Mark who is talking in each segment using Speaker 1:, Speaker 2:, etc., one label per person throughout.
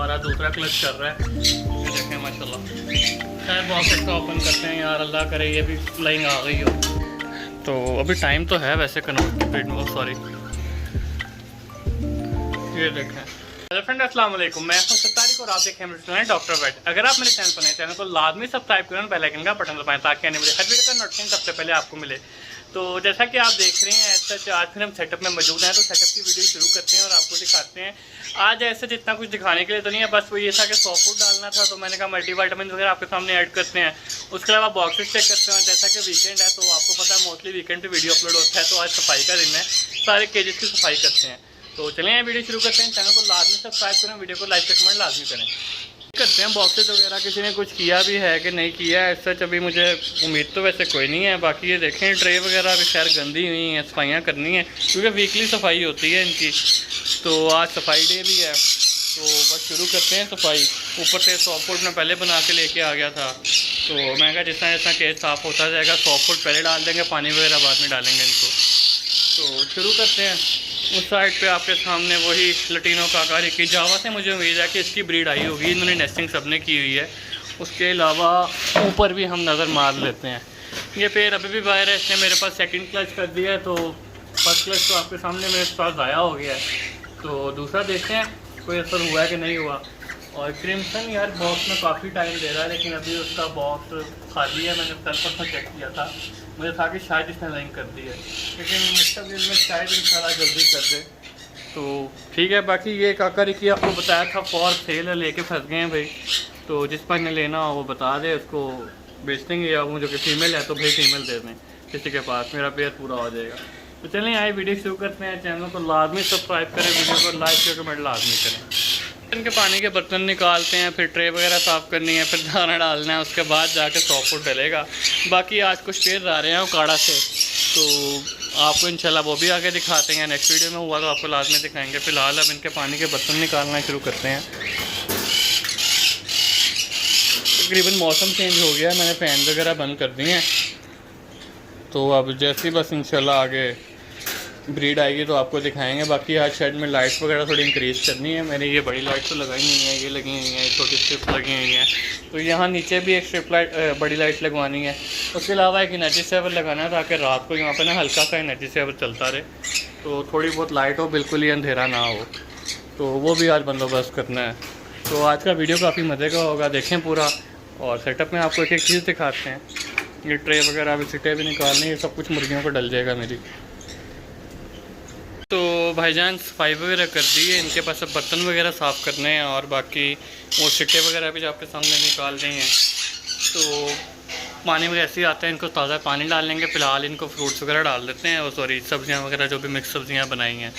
Speaker 1: दोबारा दूसरा क्लच कर रहा है। ये देखें माशाल्लाह। खैर बॉक्स इसका ओपन करते हैं यार, अल्लाह करे ये भी फ्लाइंग आ गई हो। तो अभी टाइम तो है वैसे कन्वर्ट, सॉरी ये देखें। हेलो फ्रेंड, अस्सलाम वालेकुम। मैं हूं सत्तारिक और आप देखें हैं डॉक्टर वेट। अगर आप मेरे चैनल पर नए, चैनल को लाजमी सब्सक्राइब करें, बेल आइकन का बटन दबाएं ताकि आने वाली हर वीडियो का नोटिफिकेशन सबसे पहले आपको मिले। तो जैसा कि आप देख रहे हैं ऐसा आज फिर हम सेटअप में मौजूद हैं, तो सेटअप की वीडियो शुरू करते हैं और आपको दिखाते हैं। आज ऐसे जितना कुछ दिखाने के लिए तो नहीं है, बस वो ये था कि सॉफ्ट फूड डालना था, तो मैंने कहा मल्टीविटामिन वगैरह आपके सामने ऐड करते हैं। उसके अलावा बॉक्सेस चेक करते हैं। जैसा कि वीकेंड है तो आपको पता है मोस्टली वीकेंड पे वीडियो अपलोड होता है, तो आज सफाई का दिन है, सारे केजेस की सफाई करते हैं। तो चलिए वीडियो शुरू करते हैं। चैनल को लाजमी सब्सक्राइब करें, वीडियो को लाइक कमेंट लाजमी करें। करते हैं बॉक्सेस वगैरह किसी ने कुछ किया भी है कि नहीं किया है, सच अभी मुझे उम्मीद तो वैसे कोई नहीं है। बाकी ये देखें ट्रे वगैरह अभी खैर गंदी हुई हैं, सफाइयाँ करनी है क्योंकि वीकली सफाई होती है इनकी। तो आज सफाई डे भी है, तो बस शुरू करते हैं सफाई। ऊपर से सॉफ्ट फूड में पहले बना के लेके आ गया था, तो मैं कहा जिस तरह केस साफ़ होता जाएगा सॉफ्ट फूड पहले डाल देंगे, पानी वगैरह बाद में डालेंगे इनको। तो शुरू करते हैं। उस साइड पे आपके सामने वही लटीनो काकारी की जावा से मुझे उम्मीद है कि इसकी ब्रीड आई होगी, इन्होंने नेस्टिंग सबने की हुई है। उसके अलावा ऊपर भी हम नज़र मार लेते हैं। ये पेड़ अभी भी बाहर है, इसने मेरे पास सेकंड क्लच कर दिया है, तो फर्स्ट क्लच तो आपके सामने मेरे पास ज़ाया हो गया है। तो दूसरा देखते हैं कोई असर हुआ है कि नहीं हुआ। और क्रिम्सन यार बॉक्स में काफ़ी टाइम दे रहा है, लेकिन अभी उसका बॉक्स खाली है। मैंने कल परसों चेक किया था, मुझे था कि शायद इसने लाइन कर दी है, लेकिन मुस्तकिल में शायद इंशाल्लाह जल्दी कर दे तो ठीक है। बाकी ये काकर की आपको बताया था फॉर सेल है, लेके फंस गए हैं भाई। तो जिस पर ने लेना हो वो बता दे, उसको बेच देंगे, या वो जो कि फ़ीमेल है तो भाई फ़ीमेल दे दें किसी के पास, मेरा पेयर पूरा हो जाएगा। तो चलें आए वीडियो शुरू करते हैं। चैनल को लाजमी सब्सक्राइब करें, वीडियो को लाइक कमेंट लाजमी करें। इनके पानी के बर्तन निकालते हैं, फिर ट्रे वगैरह साफ़ करनी है, फिर दाना डालना है, उसके बाद जाके सॉफ्ट फूड डलेगा। बाकी आज कुछ पेड़ आ रहे हैं काड़ा से, तो आपको इंशाल्लाह वो भी आगे दिखाते हैं। नेक्स्ट वीडियो में हुआ तो आपको लाजमी दिखाएंगे। फ़िलहाल अब इनके पानी के बर्तन निकालना शुरू करते हैं। तकरीबन मौसम चेंज हो गया है, मैंने फ़ैन वगैरह बंद कर दिए हैं। तो अब जैसे ही बस इंशाल्लाह आगे ब्रीड आएगी तो आपको दिखाएंगे। बाकी आज शेड में लाइट्स वगैरह थोड़ी इंक्रीज़ करनी है। मैंने ये बड़ी लाइट तो लगाई नहीं है, ये लगी हुई है, छोटी स्ट्रिप लगी हुई हैं। तो यहाँ नीचे भी एक स्ट्रिप लाइट बड़ी लाइट लगवानी है। उसके अलावा एक एनर्जी सेवर लगाना है ताकि रात को यहाँ पे ना हल्का सा एनर्जी सेवर चलता रहे, तो थोड़ी बहुत लाइट हो, बिल्कुल ही अंधेरा ना हो। तो वो भी आज बंदोबस्त करना है। तो आज का वीडियो काफ़ी मज़े का होगा, देखें पूरा। और सेटअप में आपको एक एक चीज़ दिखाते हैं। ये ट्रे वगैरह अभी सिटे भी निकालनी, ये सब कुछ मुर्गियों को डल जाएगा मेरी। तो भाईजान सफाई वगैरह कर दी है, इनके पास अब बर्तन वगैरह साफ़ करने हैं और बाकी वो सिट्टे वगैरह भी आपके सामने निकाल रहे हैं। तो पानी में ऐसे ही आता है, इनको ताज़ा पानी डाल लेंगे। फ़िलहाल इनको फ्रूट्स वगैरह डाल देते हैं, और सॉरी सब्ज़ियाँ वगैरह जो भी मिक्स सब्ज़ियाँ बनाई हैं।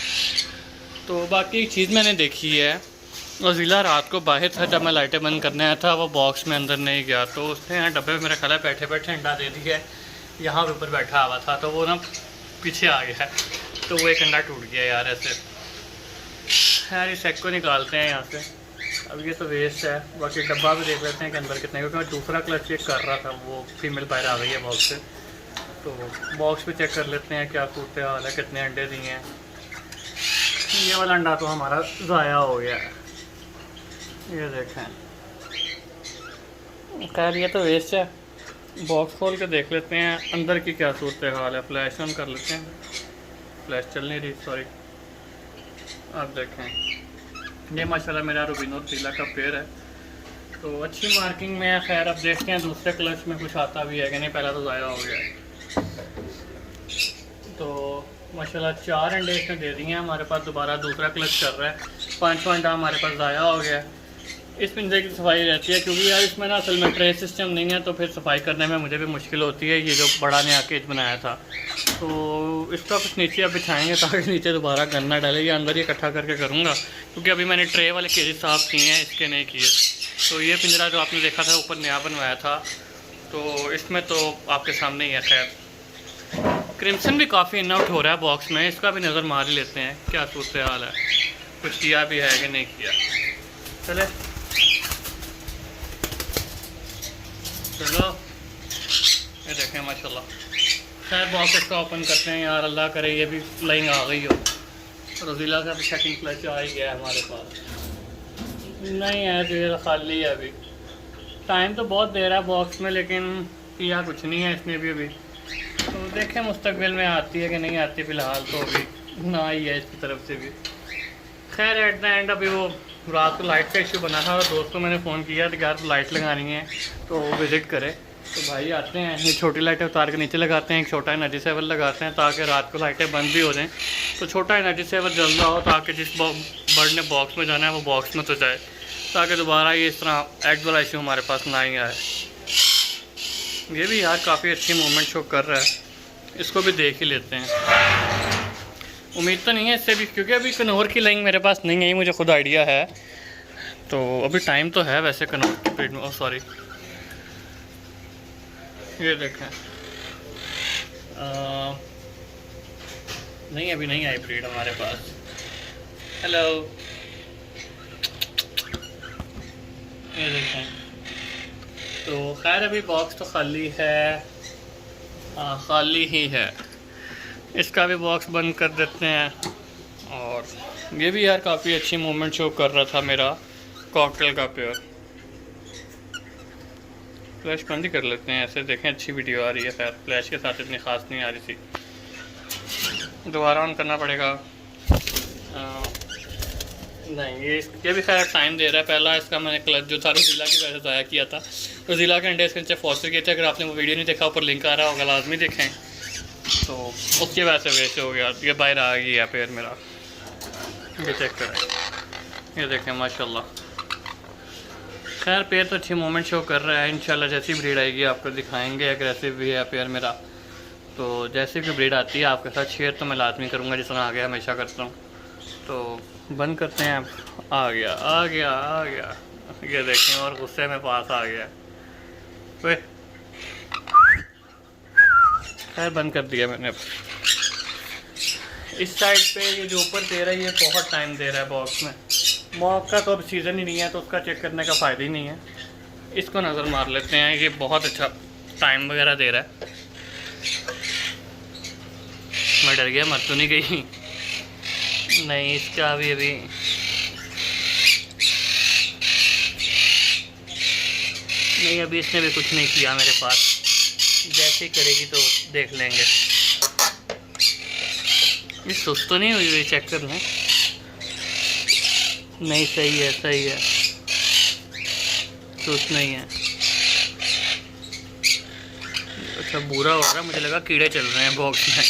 Speaker 1: तो बाकी एक चीज़ मैंने देखी है, और ज़िला रात को बाहर था जब मैं लाइटें बंद करने आया था, वो बॉक्स में अंदर नहीं गया, तो उसने यहाँ डब्बे में मेरा ख्याल है बैठे बैठे अंडा दे दिया है। यहाँ ऊपर बैठा हुआ था तो वो ना पीछे आ गया है, तो वो एक अंडा टूट गया यार ऐसे। यार इस एग को निकालते हैं यहाँ से। अब ये तो वेस्ट है, बाकी डब्बा भी देख लेते हैं कि अंदर कितने, क्योंकि मैं दूसरा क्लच चेक कर रहा था, वो फीमेल बाहर आ गई है बॉक्स से। तो बॉक्स भी चेक कर लेते हैं क्या सूरत हाल है, कितने अंडे दिए हैं। ये वाला अंडा तो हमारा ज़ाया हो गया है, ये देखें। खैर ये तो वेस्ट है, बॉक्स खोल के देख लेते हैं अंदर की क्या सूरत हाल है। फ्लैश ऑन कर लेते हैं, फ्लैश चल नहीं रही, सॉरी। आप देखें ये माशाल्लाह मेरा रूबिनो तीला का पेड़ है, तो अच्छी मार्किंग में है। खैर अब देखते हैं दूसरे क्लच में कुछ आता भी है कि नहीं, पहला तो ज़ाया हो गया है। तो माशाल्लाह 4 अंडे इसने दे दिए हैं हमारे पास। दोबारा दूसरा क्लच कर रहा है, 5वां अंडा हमारे पास ज़ाया हो गया है। इस पिंजरे की सफाई रहती है क्योंकि यार इसमें ना असल में ट्रे सिस्टम नहीं है, तो फिर सफाई करने में मुझे भी मुश्किल होती है। ये जो बड़ा नया केज बनाया था, तो इसका कुछ नीचे अब बिछाएंगे ताकि नीचे दोबारा गन्ना डाले, या अंदर ही इकट्ठा करके करूँगा, क्योंकि अभी मैंने ट्रे वाले केजेस साफ़ किए हैं, इसके नहीं किए। तो ये पिंजरा जो आपने देखा था ऊपर नया बनवाया था, तो इसमें तो आपके सामने ही है। खैर क्रिम्सन भी काफ़ी इन आउट हो रहा है बॉक्स में, इसका भी नज़र मार ही लेते हैं क्या सूरत हाल है, कुछ किया भी है कि नहीं किया। चले चलो ये देखें माशाल्लाह। खैर बॉक्स इसका ओपन करते हैं यार, अल्लाह करे ये भी फ्लाइंग आ गई हो। रोज़ीला का भी सेकंड क्लच आ ही गया है हमारे पास। नहीं है तो खाली है अभी। टाइम तो बहुत दे रहा है बॉक्स में, लेकिन किया कुछ नहीं है इसने भी अभी। तो देखें मुस्तकबिल में आती है कि नहीं आती, फ़िलहाल तो अभी ना ही है इसकी तरफ से भी। खैर एट द एंड अभी वो रात को लाइट का इशू बना था और दोस्त को मैंने फ़ोन किया तो यार लाइट लगानी है तो विज़िट करे। तो भाई आते हैं, ये छोटी लाइटें उतार के नीचे लगाते हैं, एक छोटा एनर्जी सेवर लगाते हैं ताकि रात को लाइटें बंद भी हो जाएं। तो छोटा एनर्जी सेवर जल रहा हो ताकि जिस बर्ड ने बॉक्स में जाना है वो बॉक्स में तो जाए, ताकि दोबारा ये इस तरह एक्ट वाला इशू हमारे पास ना ही आए। ये भी यार काफ़ी अच्छी मूवमेंट शो कर रहा है, इसको भी देख ही लेते हैं। उम्मीद तो नहीं है इससे भी, क्योंकि अभी कनौर की लाइन मेरे पास नहीं है, मुझे खुद आइडिया है। तो अभी टाइम तो है वैसे कनौर की ब्रीड में। सॉरी ये देखें नहीं अभी नहीं आई ब्रीड हमारे पास। हेलो ये देखें। तो खैर अभी बॉक्स तो खाली है, खाली ही है। इसका भी बॉक्स बंद कर देते हैं। और ये भी यार काफ़ी अच्छी मूवमेंट शो कर रहा था मेरा कॉकटेल का पेयर। फ्लैश बंद ही कर लेते हैं, ऐसे देखें अच्छी वीडियो आ रही है। खैर फ्लैश के साथ इतनी ख़ास नहीं आ रही थी, दोबारा ऑन करना पड़ेगा। नहीं ये भी खैर टाइम दे रहा है। पहला इसका मैंने क्लच जो था रोज़िला की वजह से ज़ाया किया था, रोज़िला के अंडे इसके नीचे फॉस्टर किए थे। अगर आपने वो वीडियो नहीं देखा ऊपर लिंक आ रहा होगा, लाजमी देखें। तो उसकी वजह से वेस्ट हो गया, ये बाहर आ गई है पेड़ मेरा। ये चेक करें, ये देखें माशाल्लाह। खैर पेड़ तो अच्छी मूवमेंट शो कर रहा है। इंशाल्लाह जैसी ब्रीड आएगी आपको दिखाएंगे। एग्रेसिव भी है पेड़ मेरा, तो जैसे भी ब्रीड आती है आपके साथ शेयर तो मैं लाजमी करूँगा, जिस तरह आगे हमेशा करता हूँ। तो बंद करते हैं। आ गया आ गया आ गया, ये देखें और गुस्से में पास आ गया। वे खैर बंद कर दिया मैंने। इस साइड पे ये जो ऊपर दे रहा है ये बहुत टाइम दे रहा है बॉक्स में। मॉक का तो अब सीज़न ही नहीं है तो उसका चेक करने का फ़ायदा ही नहीं है। इसको नज़र मार लेते हैं, ये बहुत अच्छा टाइम वगैरह दे रहा है। मैं डर गया, मर तो नहीं गई। नहीं इसका भी अभी नहीं, अभी इसने भी कुछ नहीं किया मेरे पास। जैसे ही करेगी तो देख लेंगे। ये सुस्त तो नहीं हुई हुई, चेक कर लें। नहीं सही है सही है, सुस्त नहीं है। अच्छा बुरा हो रहा है, मुझे लगा कीड़े चल रहे हैं बॉक्स में।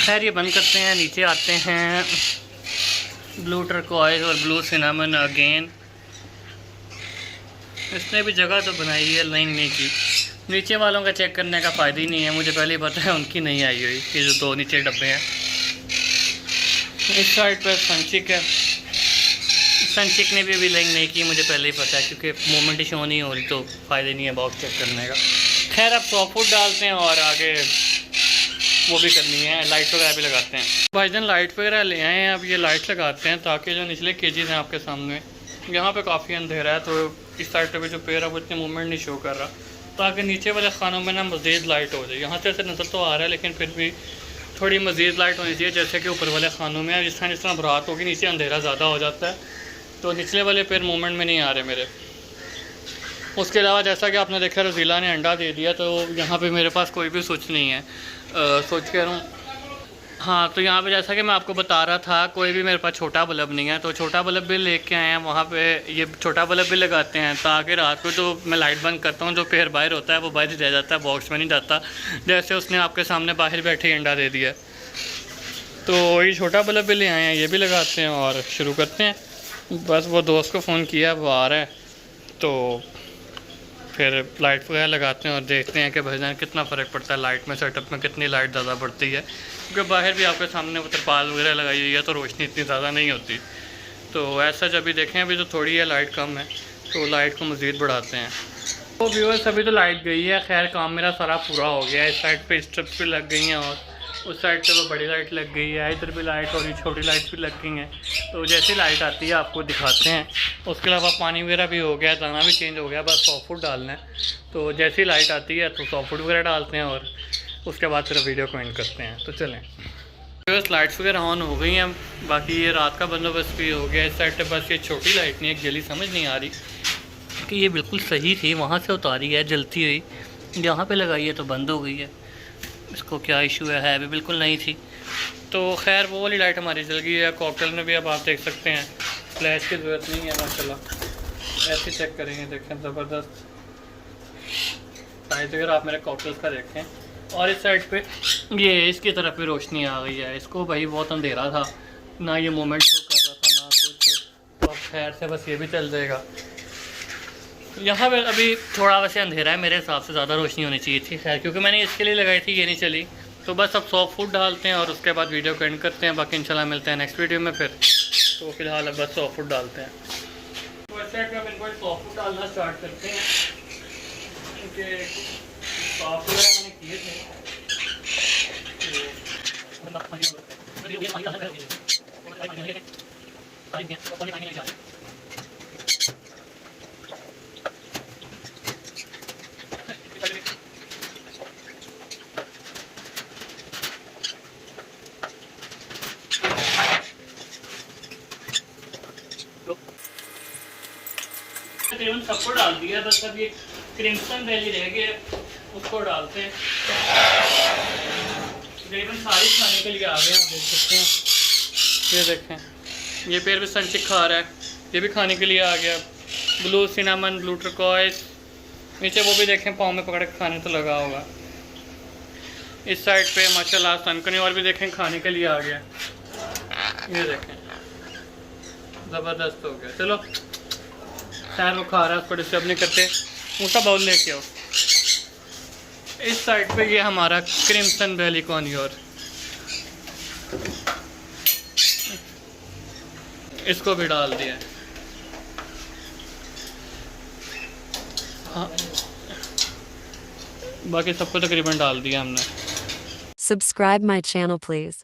Speaker 1: खैर ये बंद करते हैं। नीचे आते हैं। ब्लू टर्कोइज और ब्लू सिनेमन अगेन। इसने भी जगह तो बनाई है, लाइन नहीं की। नीचे वालों का चेक करने का फ़ायदा ही नहीं है, मुझे पहले ही पता है उनकी नहीं आई हुई। ये जो दो नीचे डब्बे हैं, इस साइड पर संचिक है। संचिक ने भी अभी लाइन नहीं की, मुझे पहले ही पता है, क्योंकि मूवमेंट ही शो नहीं हो रही तो फ़ायदा नहीं है बॉक्स चेक करने का। खैर अब सॉफ्ट फूड डालते हैं और आगे वो भी करनी है, लाइट वगैरह भी लगाते हैं। भाईजान लाइट वगैरह ले आए हैं, अब ये लाइट लगाते हैं ताकि जो निचले केजेस हैं आपके सामने, यहाँ पे काफ़ी अंधेरा है तो इस साइड पे भी जो पेड़ है वो इतनी मूवमेंट नहीं शो कर रहा, ताकि नीचे वाले खानों में ना मज़ीद लाइट हो जाए। यहाँ से नज़र तो आ रहा है लेकिन फिर भी थोड़ी मज़ीद लाइट होनी चाहिए, जैसे कि ऊपर वाले खानों में। जिस तरह बरात होगी नीचे अंधेरा ज़्यादा हो जाता है, तो निचले वाले पेड़ मूवमेंट में नहीं आ रहे मेरे। उसके अलावा जैसा कि आपने देखा रोज़िला ने अंडा दे दिया, तो यहाँ पे मेरे पास कोई भी स्विच नहीं है। सोच कह रहा हूँ हाँ, तो यहाँ पे जैसा कि मैं आपको बता रहा था, कोई भी मेरे पास छोटा बल्ब नहीं है, तो छोटा बल्ब भी लेके आए हैं। वहाँ पे ये छोटा बल्ब भी लगाते हैं ताकि रात को जो मैं लाइट बंद करता हूँ, जो पेड़ बाहर होता है वो बाहर ही रह जाता है, बॉक्स में नहीं जाता। जैसे उसने आपके सामने बाहर बैठे ही अंडा दे दिया, तो ये छोटा बल्ब भी ले आए हैं, ये भी लगाते हैं और शुरू करते हैं। बस वो दोस्त को फ़ोन किया, वो आ रहा है, तो फिर लाइट वगैरह लगाते हैं और देखते हैं कि भाईजान कितना फ़र्क पड़ता है लाइट में, सेटअप में कितनी लाइट ज़्यादा बढ़ती है। क्योंकि बाहर भी आपके सामने वो तिरपाल वगैरह लगाई हुई है तो रोशनी इतनी ज़्यादा नहीं होती। तो ऐसा जब भी देखें, अभी तो थोड़ी है लाइट कम है, तो लाइट को मज़ीद बढ़ाते हैं। तो व्यूअर्स अभी तो लाइट गई है। खैर काम मेरा सारा पूरा हो गया है। इस साइड पे स्ट्रिप्स भी लग गई हैं और उस साइड पे वो बड़ी लाइट लग गई है, इधर भी लाइट और ये छोटी लाइट भी लग गई हैं। तो जैसी लाइट आती है आपको दिखाते हैं। उसके अलावा पानी वगैरह भी हो गया, दाना भी चेंज हो गया, बस सॉफ्ट फूड डालना है। तो जैसी लाइट आती है तो सॉफ्ट फूड वगैरह डालते हैं और उसके बाद फिर वीडियो को एंड करते हैं। तो चलें बस लाइट्स वगैरह ऑन हो गई हैं, बाकी ये रात का बंदोबस्त भी हो गया। इस साइड पे बस ये छोटी लाइट नहीं, एक जली समझ नहीं आ रही कि ये बिल्कुल सही थी, वहाँ से उतारी है जलती हुई, यहाँ पे लगाई है तो बंद हो गई है। इसको क्या इशू है भी बिल्कुल नहीं थी। तो खैर वो वाली लाइट हमारी जल गई है। कॉकटेल में भी अब आप देख सकते हैं फ्लैश की ज़रूरत नहीं है माशाल्लाह। ऐसे चेक करेंगे, देखें ज़बरदस्त साइज वगैरह आप मेरे कॉकटेल्स का देखें। और इस साइड पे ये इसकी तरफ भी रोशनी आ गई है। इसको भाई बहुत अंधेरा था, ना ये मोमेंट शो कर रहा था ना कुछ, तो अब खैर से बस ये भी चल जाएगा। यहाँ पे अभी थोड़ा वैसे अंधेरा है, मेरे हिसाब से ज़्यादा रोशनी होनी चाहिए थी खैर, क्योंकि मैंने इसके लिए लगाई थी, ये नहीं चली। तो बस अब सॉफ्ट फूड डालते हैं और उसके बाद वीडियो को एंड करते हैं। बाकी इंशाल्लाह मिलते हैं नेक्स्ट वीडियो में फिर। तो फिलहाल अब बस सॉफ्ट फूड डालते हैं। तो इस साइड पे अब इनको सॉफ्ट फूड डालना स्टार्ट करते हैं। इनके सॉफ्ट वगैरह मैंने किए थे, तकरीबन सबको डाल दिया, बस अब ये क्रिम्सन वैली रह गया, उसको डालते हैं। तकरीबन सारी खाने के लिए आ गए, आप देख सकते हैं। ये देखें, ये पेड़ भी संचिक खा रहा है, ये भी खाने के लिए आ गया। ब्लू सिनामन, ब्लू टर्कोइज, नीचे वो भी देखें पाँव में पकड़ के खाने तो लगा होगा। इस साइड पे माशाल्लाह सनकनी और भी देखें खाने के लिए आ गया। ये देखें ज़बरदस्त हो गया। चलो खैर वो खा रहा है, उसको डिस्टर्ब नहीं करते। उसका बाउल लेके आओ। इस साइड पे ये हमारा क्रिम्सन वैली कॉर्नियोर, इसको भी डाल दिया। हाँ बाकी सबको तकरीबन डाल दिया हमने।
Speaker 2: Subscribe my channel please.